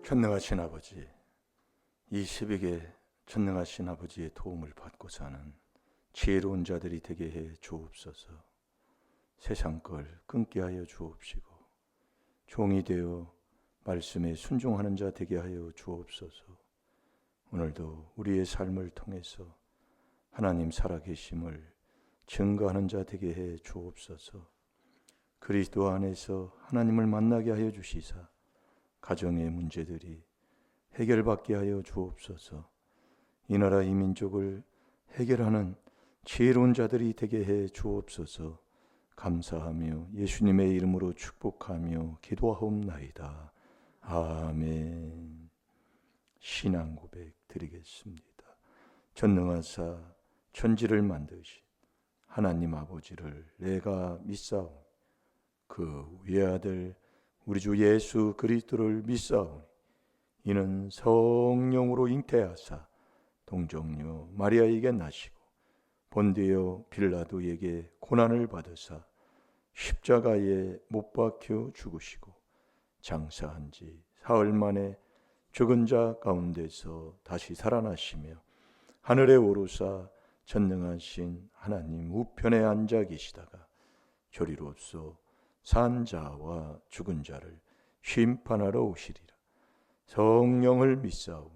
전능하신 아버지, 이 새벽에 전능하신 아버지의 도움을 받고 사는 지혜로운 자들이 되게 해 주옵소서. 세상 걸 끊게 하여 주옵시고 종이 되어 말씀에 순종하는 자 되게 하여 주옵소서. 오늘도 우리의 삶을 통해서 하나님 살아계심을 증거하는 자 되게 해 주옵소서. 그리스도 안에서 하나님을 만나게 하여 주시사 가정의 문제들이 해결받게 하여 주옵소서. 이 나라 이 민족을 해결하는 지혜로운 자들이 되게 해 주옵소서. 감사하며 예수님의 이름으로 축복하며 기도하옵나이다. 아멘. 신앙 고백 드리겠습니다. 전능하사 천지를 만드신 하나님 아버지를 내가 믿사오니 그 외아들 우리 주 예수 그리스도를 믿사오니 이는 성령으로 잉태하사 동정녀 마리아에게 나시고 본디오 빌라도에게 고난을 받으사 십자가에 못 박혀 죽으시고 장사한 지 사흘 만에 죽은 자 가운데서 다시 살아나시며 하늘에 오르사 전능하신 하나님 우편에 앉아 계시다가 저리로서 산 자와 죽은 자를 심판하러 오시리라. 성령을 믿사오며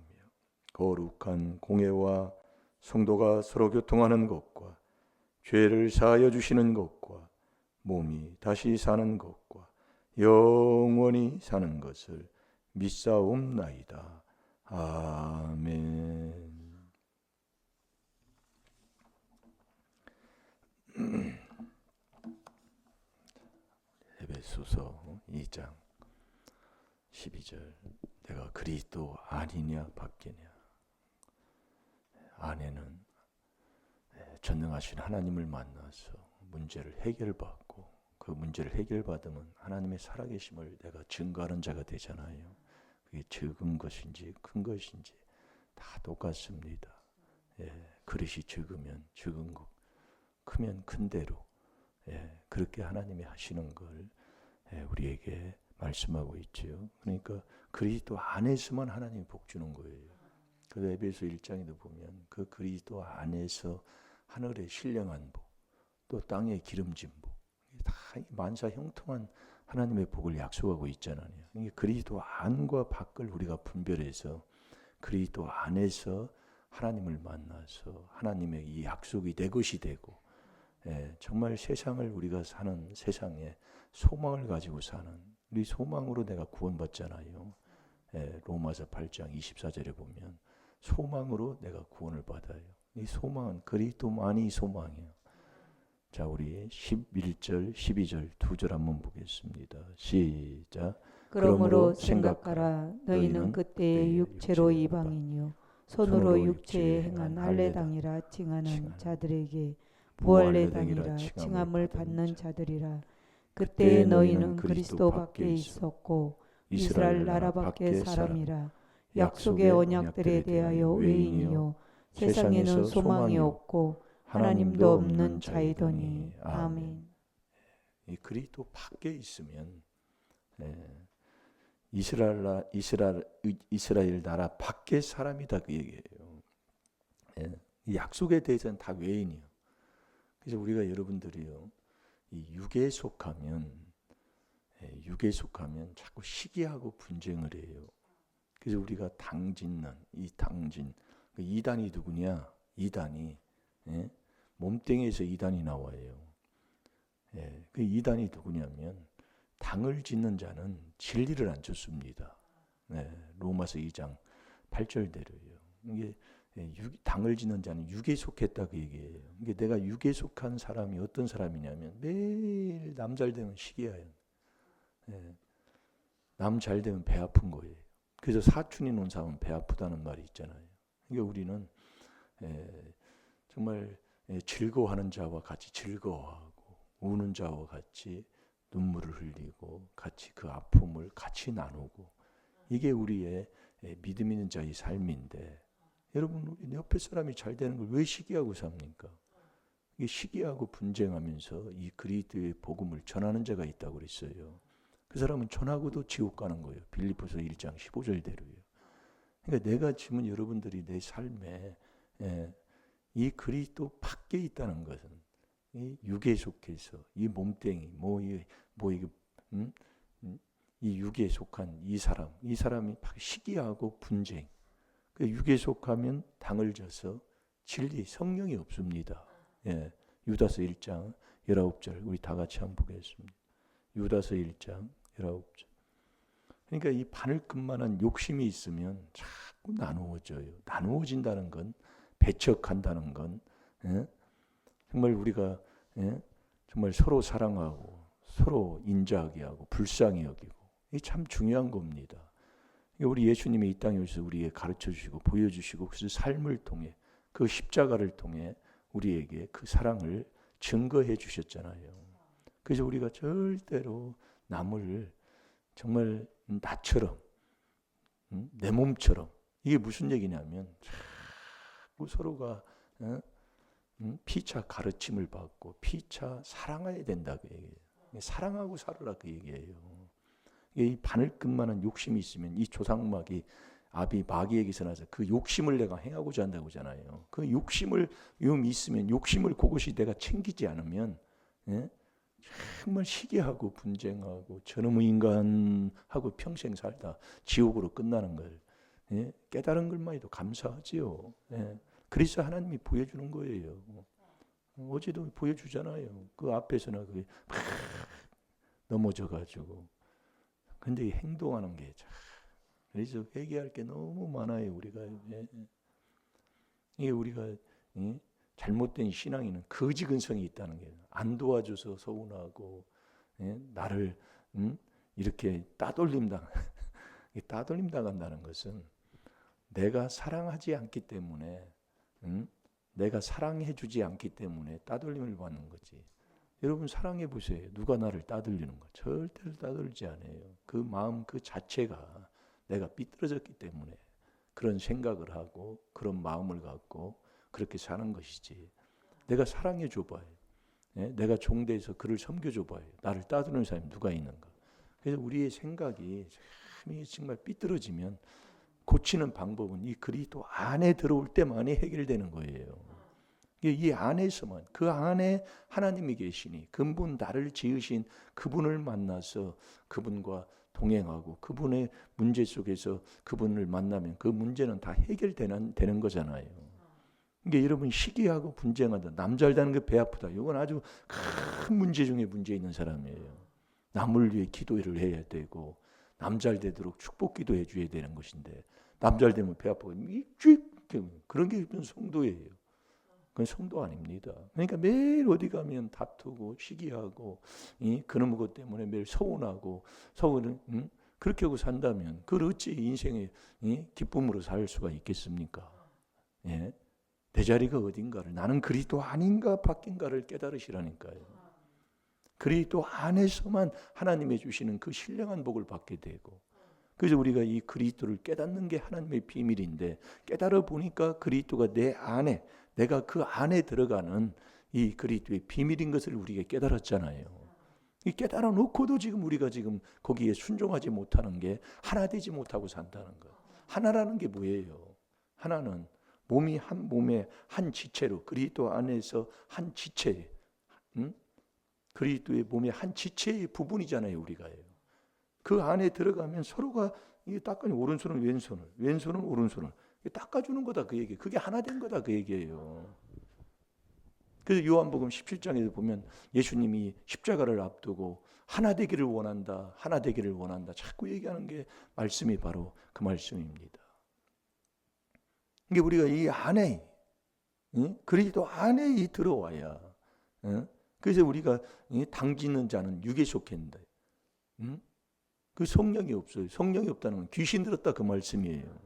거룩한 공회와 성도가 서로 교통하는 것과 죄를 사하여 주시는 것과 몸이 다시 사는 것과 영원히 사는 것을 믿사옵나이다. 아멘. 에베소서 2장 12절 내가 그리스도 아니냐 밖이냐. 아내는 전능하신 하나님을 만나서 문제를 해결받고 그 문제를 해결받으면 하나님의 살아계심을 내가 증거하는 자가 되잖아요. 그게 적은 것인지 큰 것인지 다 똑같습니다. 그릇이 적으면 적은 것, 크면 큰 대로 그렇게 하나님이 하시는 걸 우리에게 말씀하고 있지요. 그러니까 그리스도 안에서만 하나님이 복 주는 거예요. 그 에베소 1장에도 보면 그 그리스도 안에서 하늘의 신령한 복, 또 땅의 기름진 복, 다 만사 형통한 하나님의 복을 약속하고 있잖아요. 그러니까 그리스도 안과 밖을 우리가 분별해서 그리스도 안에서 하나님을 만나서 하나님의 이 약속이 내 것이 되고 정말 세상을 우리가 사는 세상에 소망을 가지고 사는 우리 소망으로 내가 구원받잖아요. 로마서 8장 24절에 보면 소망으로 내가 구원을 받아요. 이 소망은 그리스도만이 소망이에요. 자, 우리 11절, 12절 두 절 한번 보겠습니다. 시작. 그러므로 생각하라. 너희는 그때의 육체로 이방인이요 손으로 육체에 행한 할례당이라 칭하는 자들에게 무할례당이라 칭함을 받는 자들이라. 그때 너희는 그리스도 밖에 있었고 이스라엘 나라 밖의 사람이라. 약속의 언약들에 대하여 외인이요 세상에는 소망이 없고 하나님도 없는 자이더니. 아멘. 이 그리스도 밖에 있으면 이스라엘 나라 밖의 사람이다 그 얘기예요. 이 약속에 대해서는 다 외인이요. 그래서 우리가 여러분들이요 이 육에 속하면 자꾸 시기하고 분쟁을 해요. 그래서 우리가 당짓는 이 당진 그 이단이 누구냐? 이단이 몸뚱이에서 이단이 나와요. 그 이단이 누구냐면 당을 짓는 자는 진리를 안 쫓습니다. 로마서 2장 8절대로요. 이게 당을 짓는 자는 육에 속했다 그 얘기예요. 이게 내가 육에 속한 사람이 어떤 사람이냐면 매일 남 잘 되면 시기해요. 남 잘 되면 배 아픈 거예요. 그래서 사춘이 논 사람은 배 아프다는 말이 있잖아요. 그러니까 우리는 정말 즐거워하는 자와 같이 즐거워하고 우는 자와 같이 눈물을 흘리고 같이 그 아픔을 같이 나누고 이게 우리의 믿음 있는 자의 삶인데 여러분 우리 옆에 사람이 잘 되는 걸 왜 시기하고 삽니까? 이게 시기하고 분쟁하면서 이 그리스도의 복음을 전하는 자가 있다고 그랬어요. 그 사람은 전하고도 지옥 가는 거예요. 빌립보서 1장 15절대로요. 그러니까 내가 지금 여러분들이 내 삶에 이 그리스도 밖에 있다는 것은 이 육에 속해서 이 몸뚱이 이 육에 속한 이 사람이 시기하고 분쟁. 그 육에 속하면 당을 져서 진리 성령이 없습니다. 유다서 1장 19절 우리 다 같이 한번 보겠습니다. 유다서 1장 19절. 그러니까 이 바늘끝만한 욕심이 있으면 자꾸 나누어져요. 나누어진다는 건 배척한다는 건 정말 우리가 정말 서로 사랑하고 서로 인자하게 하고 불쌍히 여기고 이게 참 중요한 겁니다. 우리 예수님이 이 땅에 오셔서 우리에게 가르쳐 주시고 보여주시고 그 삶을 통해 그 십자가를 통해 우리에게 그 사랑을 증거해 주셨잖아요. 그래서 우리가 절대로 남을 정말 나처럼 내 몸처럼 이게 무슨 얘기냐면 자꾸 서로가 피차 가르침을 받고 피차 사랑해야 된다 그 얘기예요. 사랑하고 살으라 그 얘기예요. 이 바늘끝만한 욕심이 있으면 이 조상막이 아비 마귀에게서 나서 그 욕심을 내가 행하고자 한다고 하잖아요. 그 욕심을 있으면 욕심을 그것이 내가 챙기지 않으면 정말 시기하고 분쟁하고 저놈의 인간하고 평생 살다 지옥으로 끝나는 걸 깨달은 것만 해도 감사하지요. 그래서 하나님이 보여주는 거예요. 어제도 보여주잖아요. 그 앞에서나 그게 막 넘어져가지고. 근데 행동하는 게 참. 그래서 회개할 게 너무 많아요. 우리가 이게 우리가 잘못된 신앙에는 거지 근성이 있다는 게 안 도와줘서 서운하고 나를 이렇게 따돌림 당한다는 것은 내가 사랑하지 않기 때문에 내가 사랑해 주지 않기 때문에 따돌림을 받는 거지. 여러분 사랑해 보세요. 누가 나를 따돌리는 거? 절대로 따돌리지 않아요. 그 마음 그 자체가 내가 삐뚤어졌기 때문에 그런 생각을 하고 그런 마음을 갖고 그렇게 사는 것이지. 내가 사랑해 줘봐요. 내가 종대에서 그를 섬겨줘봐요. 나를 따돌리는 사람이 누가 있는가? 그래서 우리의 생각이 정말 삐뚤어지면 고치는 방법은 이 그리스도 안에 들어올 때만이 해결되는 거예요. 이 안에서만 그 안에 하나님이 계시니 근본 나를 지으신 그분을 만나서 그분과 동행하고 그분의 문제 속에서 그분을 만나면 그 문제는 다 해결되는 거잖아요. 이게 여러분 시기하고 분쟁한다. 남 잘되는 게 배 아프다. 이건 아주 큰 문제 중에 문제 있는 사람이에요. 남을 위해 기도를 해야 되고 남 잘 되도록 축복 기도해 줘야 되는 것인데 남 잘 되면 배 아프고 그런 게 성도예요. 그건 성도 아닙니다. 그러니까 매일 어디 가면 다투고 시기하고 그놈 것 때문에 매일 서운하고 그렇게 하고 산다면 그걸 어찌 인생의 기쁨으로 살 수가 있겠습니까? 내 자리가 어딘가를 나는 그리스도 아닌가 바뀐가를 깨달으시라니까요. 그리스도 안에서만 하나님이 주시는 그 신령한 복을 받게 되고 그래서 우리가 이 그리스도를 깨닫는 게 하나님의 비밀인데 깨달아 보니까 그리스도가 내 안에 내가 그 안에 들어가는 이 그리스도의 비밀인 것을 우리가 깨달았잖아요. 이 깨달아 놓고도 지금 우리가 지금 거기에 순종하지 못하는 게 하나 되지 못하고 산다는 거. 하나라는 게 뭐예요? 하나는 몸이 한 몸의 한 지체로 그리스도 안에서 한 지체, 그리스도의 몸의 한 지체의 부분이잖아요, 우리가요. 그 안에 들어가면 서로가 이게 닦아니 오른손은 왼손을, 왼손은 오른손을 닦아주는 거다 그 얘기. 그게 하나 된 거다 그 얘기예요. 그래서 요한복음 17장에서 보면 예수님이 십자가를 앞두고 하나 되기를 원한다, 하나 되기를 원한다. 자꾸 얘기하는 게 말씀이 바로 그 말씀입니다. 이게 우리가 이 안에 그리스도 안에 들어와야. 그래서 우리가 당짓는 자는 육에 속했는다. 그 성령이 없어요. 성령이 없다는 건 귀신 들었다 그 말씀이에요.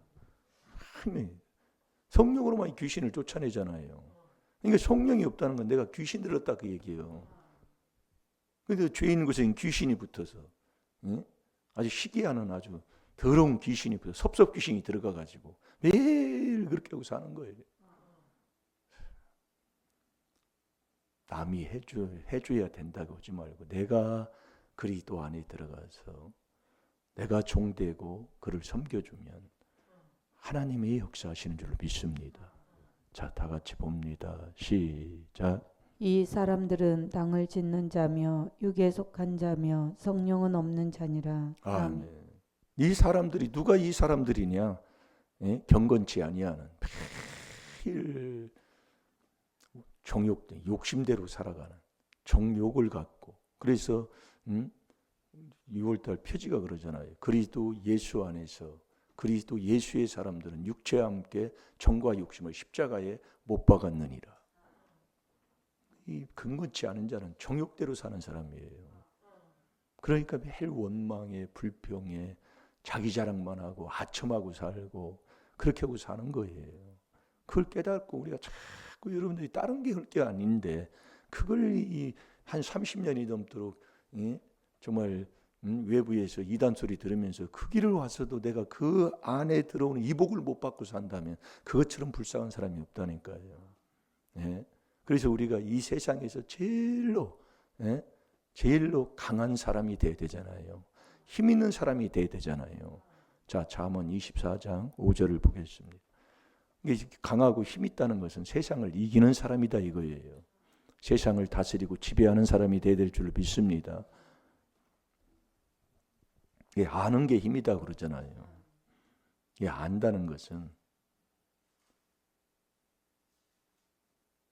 성령으로만 귀신을 쫓아내잖아요. 그러니까 성령이 없다는 건 내가 귀신 들었다 그 얘기예요. 그런데 죄인 곳에 귀신이 붙어서 아주 희귀하는 아주 더러운 귀신이 붙어서 섭섭 귀신이 들어가가지고 매일 그렇게 하고 사는 거예요. 남이 해줘야 된다고 하지 말고 내가 그리스도 안에 들어가서 내가 종되고 그를 섬겨주면 하나님의 역사하시는 줄로 믿습니다. 자, 다 같이 봅니다. 시작. 이 사람들은 땅을 짓는 자며 육에 속한 자며 성령은 없는 자니라. 아멘. 이 사람들이 누가 이 사람들이냐? 예? 경건치 아니하는 매일 정욕, 욕심대로 살아가는 정욕을 갖고 그래서 6월달 표지가 그러잖아요. 그리스도 예수 안에서 그리스도 예수의 사람들은 육체와 함께 정과 욕심을 십자가에 못 박았느니라. 이 근거치 않은 자는 정욕대로 사는 사람이에요. 그러니까 매일 원망에 불평에 자기 자랑만 하고 하첨하고 살고 그렇게 하고 사는 거예요. 그걸 깨닫고 우리가 자꾸 여러분들이 다른 게 할 게 아닌데 그걸 한 30년이 넘도록 정말 외부에서 이단 소리 들으면서 그 길을 와서도 내가 그 안에 들어오는 이복을 못 받고 산다면 그것처럼 불쌍한 사람이 없다니까요. 예? 그래서 우리가 이 세상에서 제일로 강한 사람이 돼야 되잖아요. 힘 있는 사람이 돼야 되잖아요. 자, 잠언 24장 5절을 보겠습니다. 이게 강하고 힘 있다는 것은 세상을 이기는 사람이다 이거예요. 세상을 다스리고 지배하는 사람이 돼야 될 줄 믿습니다. 이게 아는 게 힘이다 그러잖아요. 이게 안다는 것은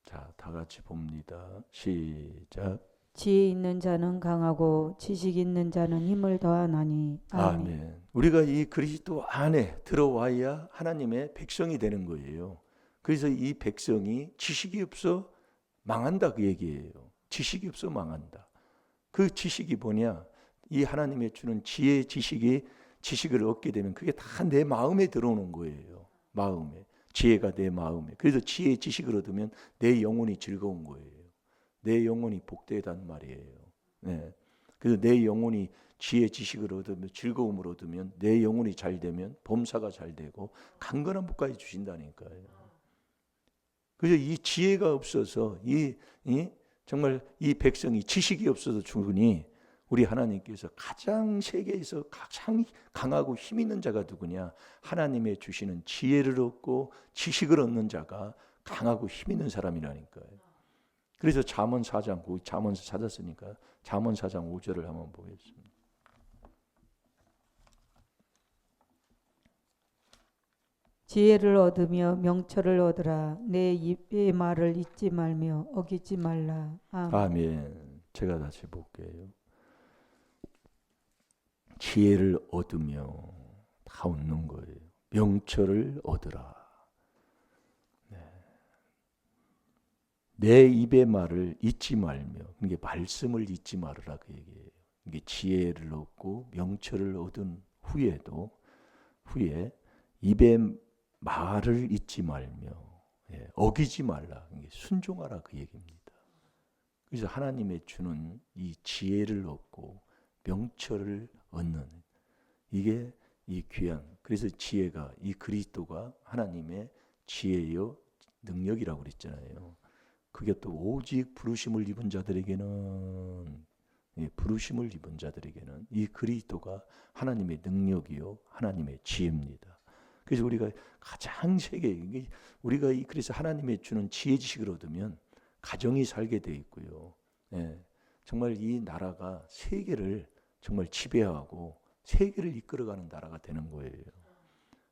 자, 다 같이 봅니다. 시작. 지혜 있는 자는 강하고 지식 있는 자는 힘을 더하나니. 아멘. 우리가 이 그리스도 안에 들어와야 하나님의 백성이 되는 거예요. 그래서 이 백성이 지식이 없어 망한다 그 얘기예요. 지식이 없어 망한다. 그 지식이 뭐냐? 이 하나님의 주는 지혜의 지식을 얻게 되면 그게 다 내 마음에 들어오는 거예요. 마음에. 지혜가 내 마음에. 그래서 지혜의 지식을 얻으면 내 영혼이 즐거운 거예요. 내 영혼이 복되다는 말이에요. 네. 그래서 내 영혼이 지혜 지식을 얻으면 즐거움을 얻으면 내 영혼이 잘 되면 범사가 잘 되고 강건한 복까지 주신다니까요. 그래서 이 지혜가 없어서 정말 이 백성이 지식이 없어서 죽으니 우리 하나님께서 가장 세계에서 가장 강하고 힘 있는 자가 누구냐? 하나님의 주시는 지혜를 얻고 지식을 얻는 자가 강하고 힘 있는 사람이라니까요. 그래서 잠언 4장, 잠언서 찾았으니까 잠언 4장 5절을 한번 보겠습니다. 지혜를 얻으며 명철을 얻으라. 내 입의 말을 잊지 말며 어기지 말라. 아멘. 제가 다시 볼게요. 지혜를 얻으며 다 얻는 거예요. 명철을 얻으라. 내 입의 말을 잊지 말며, 이게 말씀을 잊지 말으라 그 얘기예요. 이게 지혜를 얻고 명철을 얻은 후에 입의 말을 잊지 말며 어기지 말라. 이게 순종하라 그 얘기입니다. 그래서 하나님의 주는 이 지혜를 얻고 명철을 얻는 이게 이 귀한. 그래서 지혜가 이 그리스도가 하나님의 지혜요 능력이라고 그랬잖아요. 그게 또 오직 부르심을 입은 자들에게는 이 그리스도가 하나님의 능력이요 하나님의 지혜입니다. 그래서 우리가 가장 우리가 그래서 하나님의 주는 지혜 지식을 얻으면 가정이 살게 돼 있고요. 정말 이 나라가 세계를 정말 지배하고 세계를 이끌어가는 나라가 되는 거예요.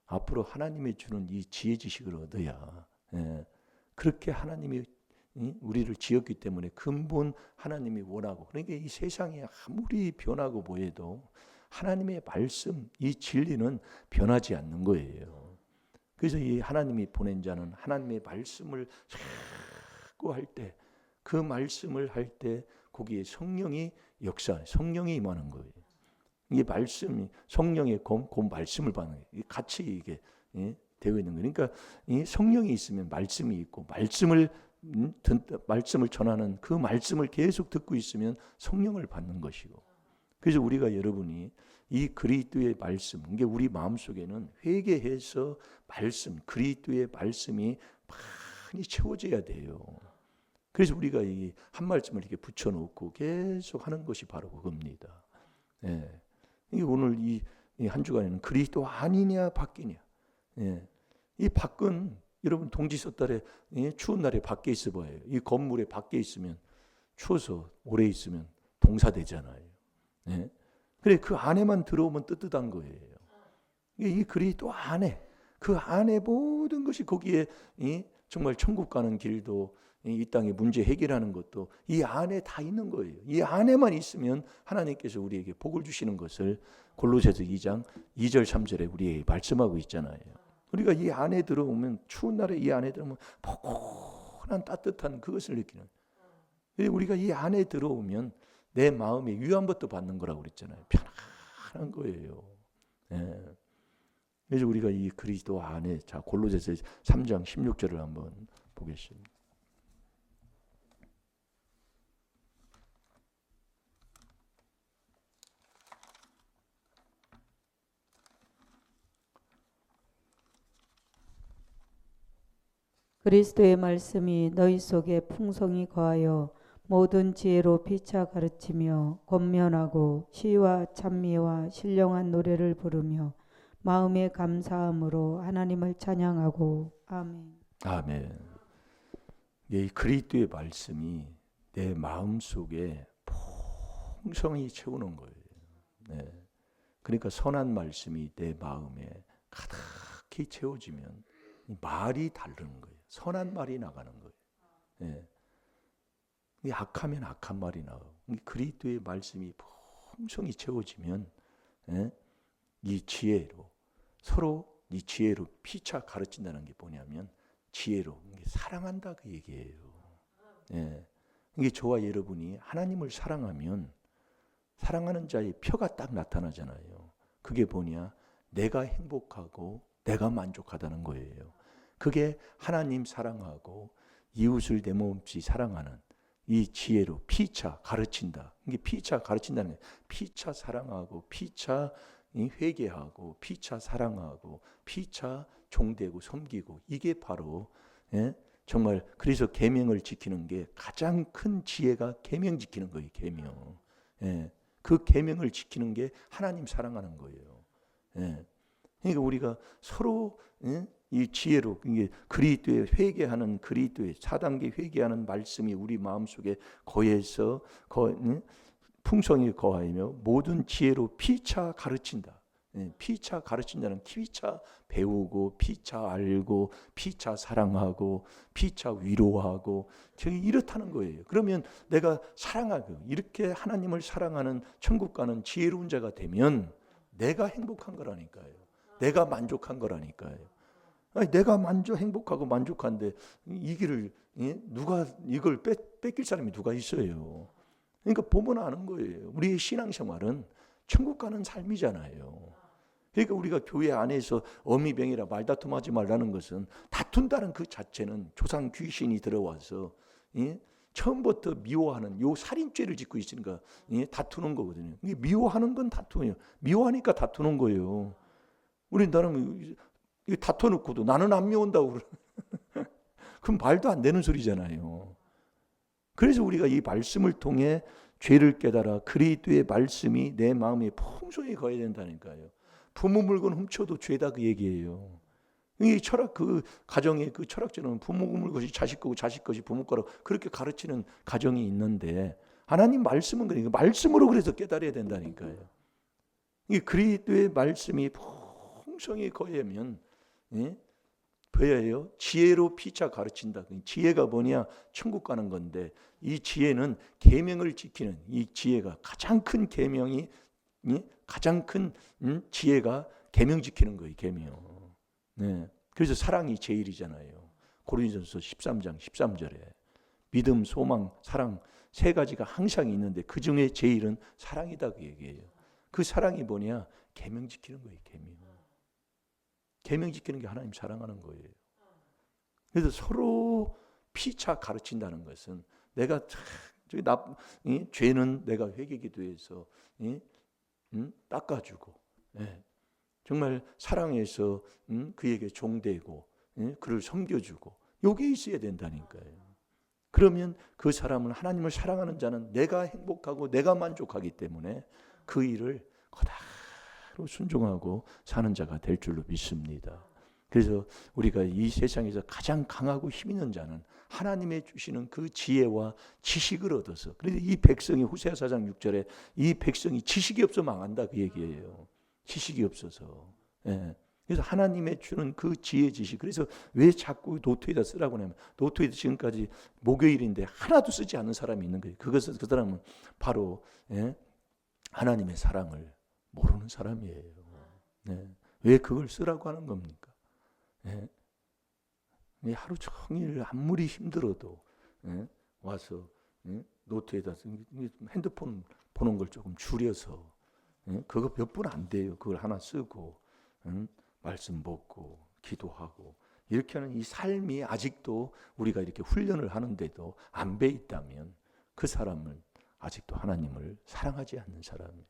앞으로 하나님의 주는 이 지혜 지식을 얻어야 그렇게 하나님이 우리를 지었기 때문에 근본 하나님이 원하고, 그러니까 이 세상이 아무리 변하고 뭐해도 하나님의 말씀, 이 진리는 변하지 않는 거예요. 그래서 이 하나님이 보낸 자는 하나님의 말씀을 자꾸 할 때, 그 말씀을 할 때 거기에 성령이 성령이 임하는 거예요. 이게 말씀이 성령의 곧 말씀을 받는 거예요. 같이 이게 되어 있는 거예요. 그러니까 이 성령이 있으면 말씀이 있고, 말씀을 전하는 그 말씀을 계속 듣고 있으면 성령을 받는 것이고. 그래서 우리가 여러분이 이 그리스도의 말씀, 이게 우리 마음속에는 회개해서 그리스도의 말씀이 많이 채워져야 돼요. 그래서 우리가 이 한 말씀을 이렇게 붙여놓고 계속 하는 것이 바로 그겁니다. 예. 이게 오늘 이 한 주간에는 그리스도 아니냐 밖이냐. 예. 이 밖은 여러분 동지 섣달에 추운 날에 밖에 있어 봐요. 이 건물에 밖에 있으면 추워서 오래 있으면 동사되잖아요. 예. 그래 그 안에만 들어오면 뜨뜻한 거예요. 이 그리스도 안에 그 안에 모든 것이 거기에 정말 천국 가는 길도 이 땅의 문제 해결하는 것도 이 안에 다 있는 거예요. 이 안에만 있으면 하나님께서 우리에게 복을 주시는 것을 골로새서 2장 2절 3절에 우리에게 말씀하고 있잖아요. 우리가 이 안에 들어오면 추운 날에 이 안에 들어오면 포근한 따뜻한 그것을 느끼는. 우리가 이 안에 들어오면 내 마음의 위안부터 받는 거라고 그랬잖아요. 편안한 거예요. 예. 그래서 우리가 이 그리스도 안에 자 골로새서 3장 16절을 한번 보겠습니다. 그리스도의 말씀이 너희 속에 풍성히 거하여 모든 지혜로 피차 가르치며 권면하고 시와 찬미와 신령한 노래를 부르며 마음의 감사함으로 하나님을 찬양하고 아멘. 아멘. 이 그리스도의 말씀이 내 마음 속에 풍성히 채우는 거예요. 네. 그러니까 선한 말씀이 내 마음에 가득히 채워지면 말이 다르는 거예요. 선한 말이 나가는 거예요. 네. 악하면 악한 말이 나가고 그리스도의 말씀이 풍성히 채워지면 이 지혜로 서로 이 지혜로 피차 가르친다는 게 뭐냐면 지혜로 사랑한다 그 얘기예요. 예. 이게 저와 여러분이 하나님을 사랑하면 사랑하는 자의 표가 딱 나타나잖아요. 그게 뭐냐? 내가 행복하고 내가 만족하다는 거예요. 그게 하나님 사랑하고 이웃을 내 몸없이 사랑하는 이 지혜로 피차 가르친다. 이게 피차 가르친다는 거예요. 피차 사랑하고 피차 회개하고 피차 사랑하고 피차 종되고 섬기고 이게 바로 정말 그래서 계명을 지키는 게 가장 큰 지혜가 계명 지키는 거예요. 계명. 그 계명을 지키는 게 하나님 사랑하는 거예요. 그러니까 우리가 서로 이 지혜로 이게 그리스도의 회개하는 그리스도의 4단계 회개하는 말씀이 우리 마음속에 거해서 풍성히 거하며 모든 지혜로 피차 가르친다. 피차 가르친다는 피차 배우고 피차 알고 피차 사랑하고 피차 위로하고 이렇다는 거예요. 그러면 내가 사랑하고 이렇게 하나님을 사랑하는 천국 가는 지혜로운 자가 되면 내가 행복한 거라니까요. 내가 만족한 거라니까요. 아니, 내가 행복하고 만족한데 이 길을 누가 이걸 뺏길 사람이 누가 있어요. 그러니까 보면 아는 거예요. 우리의 신앙생활은 천국 가는 삶이잖아요. 그러니까 우리가 교회 안에서 어미병이라 말다툼하지 말라는 것은 다툰다는 그 자체는 조상 귀신이 들어와서 처음부터 미워하는 요 살인죄를 짓고 있으니까 다투는 거거든요. 이게 미워하는 건 다투예요. 미워하니까 다투는 거예요. 우리 나름 다퉈놓고도 나는 안 미워한다고 그럼 말도 안 되는 소리잖아요. 그래서 우리가 이 말씀을 통해 죄를 깨달아 그리스도의 말씀이 내 마음에 풍성히 거해야 된다니까요. 부모 물건 훔쳐도 죄다 그 얘기예요. 이 철학 그 가정의 그 철학자는 부모 물것이 자식 거고 자식 것이 부모 거라고 그렇게 가르치는 가정이 있는데 하나님 말씀은 그러니까 말씀으로 그래서 깨달아야 된다니까요. 이 그리스도의 말씀이 풍성히 거하면 뭐예요? 지혜로 피차 가르친다. 지혜가 뭐냐? 천국 가는 건데 이 지혜는 계명을 지키는 이 지혜가 가장 큰 계명이 가장 큰 지혜가 계명 지키는 거예요. 계명. 네. 그래서 사랑이 제일이잖아요. 고린도전서 13장 13절에 믿음, 소망, 사랑 세 가지가 항상 있는데 그 중에 제일은 사랑이다 그 얘기예요. 그 사랑이 뭐냐? 계명 지키는 거예요. 계명. 계명 지키는 게 하나님 사랑하는 거예요. 그래서 서로 피차 가르친다는 것은 내가 죄는 내가 회개기도해서 닦아주고 정말 사랑해서 그에게 종되고 그를 섬겨주고 요게 있어야 된다니까요. 그러면 그 사람은 하나님을 사랑하는 자는 내가 행복하고 내가 만족하기 때문에 그 일을 그대로 순종하고 사는 자가 될 줄로 믿습니다. 그래서 우리가 이 세상에서 가장 강하고 힘 있는 자는 하나님의 주시는 그 지혜와 지식을 얻어서, 그래서 이 백성이 호세아 4장 6절에 이 백성이 지식이 없어 망한다 그 얘기예요. 지식이 없어서. 예. 그래서 하나님의 주는 그 지혜 지식. 그래서 왜 자꾸 노트에다 쓰라고 하냐면 노트에다 지금까지 목요일인데 하나도 쓰지 않는 사람이 있는 거예요. 그것은 그 사람은 바로 하나님의 사랑을 모르는 사람이에요. 왜 그걸 쓰라고 하는 겁니까? 하루 종일 아무리 힘들어도 와서 노트에다 핸드폰 보는 걸 조금 줄여서 그거 몇 분 안 돼요. 그걸 하나 쓰고 말씀 먹고 기도하고 이렇게 하는 이 삶이 아직도 우리가 이렇게 훈련을 하는데도 안 배 있다면 그 사람은 아직도 하나님을 사랑하지 않는 사람이에요.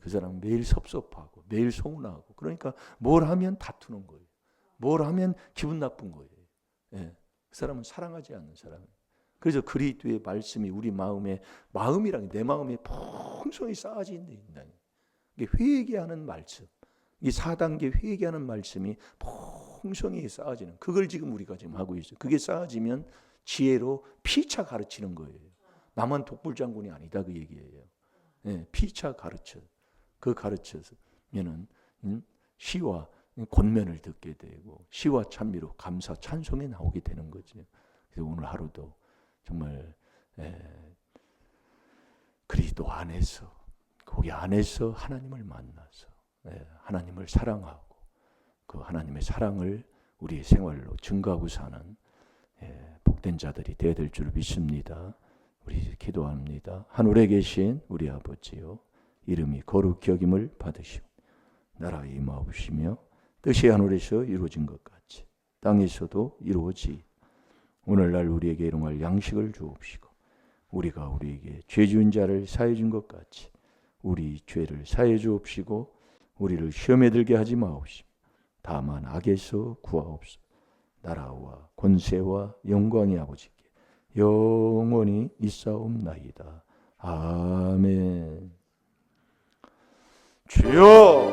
그 사람은 매일 섭섭하고 매일 서운하고, 그러니까 뭘 하면 다투는 거예요. 뭘 하면 기분 나쁜 거예요. 그 사람은 사랑하지 않는 사람이에요. 그래서 그리스도의 말씀이 우리 마음에, 마음이란 내 마음에 풍성히 쌓아진다. 이게 회개하는 말씀, 이 4단계 회개하는 말씀이 풍성히 쌓아지는, 그걸 지금 우리가 지금 하고 있어요. 그게 쌓아지면 지혜로 피차 가르치는 거예요. 나만 독불장군이 아니다 그 얘기예요. 피차 가르쳐, 그 가르쳐서면은 시와 권면을 듣게 되고 시와 찬미로 감사 찬송에 나오게 되는 거죠. 그래서 오늘 하루도 정말 그리스도 안에서, 거기 안에서 하나님을 만나서 하나님을 사랑하고 그 하나님의 사랑을 우리의 생활로 증거하고 사는 복된 자들이 되어야 될 줄 믿습니다. 우리 기도합니다. 하늘에 계신 우리 아버지요, 이름이 거룩히 여김을 받으시오. 나라 임하옵시며 뜻이 하늘에서 이루어진 것 같이 땅에서도 이루어지. 오늘날 우리에게 일용할 양식을 주옵시고 우리가 우리에게 죄 지은 자를 사해 준 것 같이 우리 죄를 사해 주옵시고 우리를 시험에 들게 하지 마옵시며 다만 악에서 구하옵소서. 나라와 권세와 영광이 아버지께 영원히 있사옵나이다. 아멘. 주여